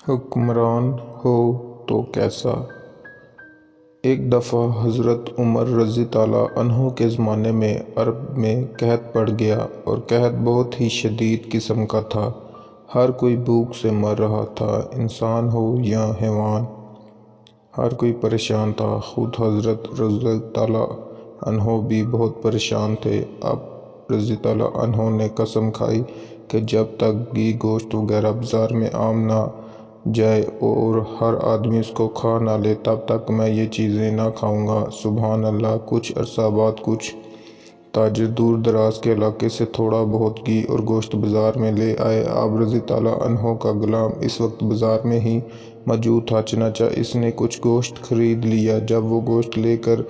حکمران ہو تو کیسا؟ ایک دفعہ حضرت عمر رضی اللہ عنہ کے زمانے میں عرب میں قحط پڑ گیا اور قحط بہت ہی شدید قسم کا تھا۔ ہر کوئی بھوک سے مر رہا تھا، انسان ہو یا حیوان، ہر کوئی پریشان تھا۔ خود حضرت رضی اللہ عنہ بھی بہت پریشان تھے۔ اب رضی اللہ عنہ نے قسم کھائی کہ جب تک گھی گوشت وغیرہ بازار میں عام نہ جائے اور ہر آدمی اس کو کھا نہ لے تب تک میں یہ چیزیں نہ کھاؤں گا۔ سبحان اللہ! کچھ عرصہ بعد کچھ تاجر دور دراز کے علاقے سے تھوڑا بہت گھی اور گوشت بازار میں لے آئے۔ آپ رضی اللہ عنہ کا غلام اس وقت بازار میں ہی موجود تھا، چنانچہ اس نے کچھ گوشت خرید لیا۔ جب وہ گوشت لے کر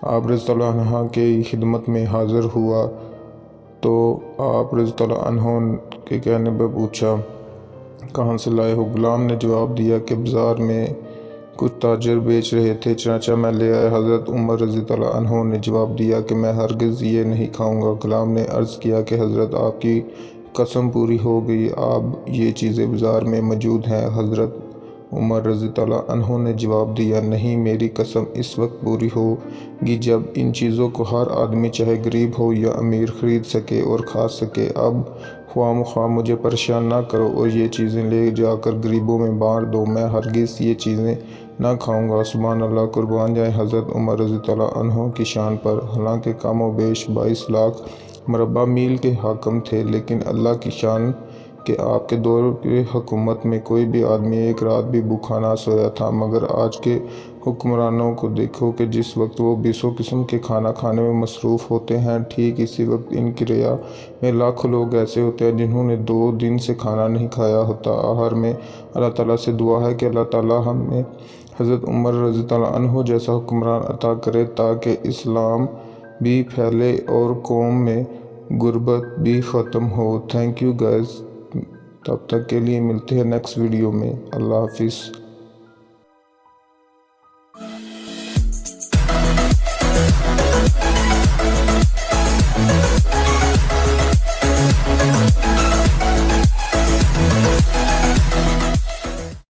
آپ رضی اللہ عنہ کی خدمت میں حاضر ہوا تو آپ رضی اللہ عنہ کے کہنے پر پوچھا، کہاں سے لائے ہو؟ غلام نے جواب دیا کہ بازار میں کچھ تاجر بیچ رہے تھے، چنانچہ میں لے آیا۔ حضرت عمر رضی اللہ عنہ نے جواب دیا کہ میں ہرگز یہ نہیں کھاؤں گا۔ غلام نے عرض کیا کہ حضرت آپ کی قسم پوری ہو گئی، اب یہ چیزیں بازار میں موجود ہیں۔ حضرت عمر رضی اللہ عنہ نے جواب دیا، نہیں، میری قسم اس وقت پوری ہوگی جب ان چیزوں کو ہر آدمی چاہے غریب ہو یا امیر خرید سکے اور کھا سکے۔ اب خواہ مخواہ مجھے پریشان نہ کرو اور یہ چیزیں لے جا کر غریبوں میں بانٹ دو، میں ہرگز یہ چیزیں نہ کھاؤں گا۔ سبحان اللہ! قربان جائیں حضرت عمر رضی اللہ عنہ کی شان پر۔ حالانکہ کم و بیش 22 لاکھ مربع میل کے حاکم تھے، لیکن اللہ کی شان کہ آپ کے دور کی حکومت میں کوئی بھی آدمی ایک رات بھی بھوکا نہ سویا تھا۔ مگر آج کے حکمرانوں کو دیکھو کہ جس وقت وہ 20 قسم کے کھانا کھانے میں مصروف ہوتے ہیں، ٹھیک اسی وقت ان کی رعایا میں لاکھوں لوگ ایسے ہوتے ہیں جنہوں نے 2 دن سے کھانا نہیں کھایا ہوتا۔ آخر میں اللہ تعالیٰ سے دعا ہے کہ اللہ تعالیٰ ہمیں حضرت عمر رضی اللہ عنہ جیسا حکمران عطا کرے تاکہ اسلام بھی پھیلے اور قوم میں غربت بھی ختم ہو۔ Thank you guys! تب تک کے لیے ملتے ہیں نیکسٹ ویڈیو میں۔ اللہ حافظ!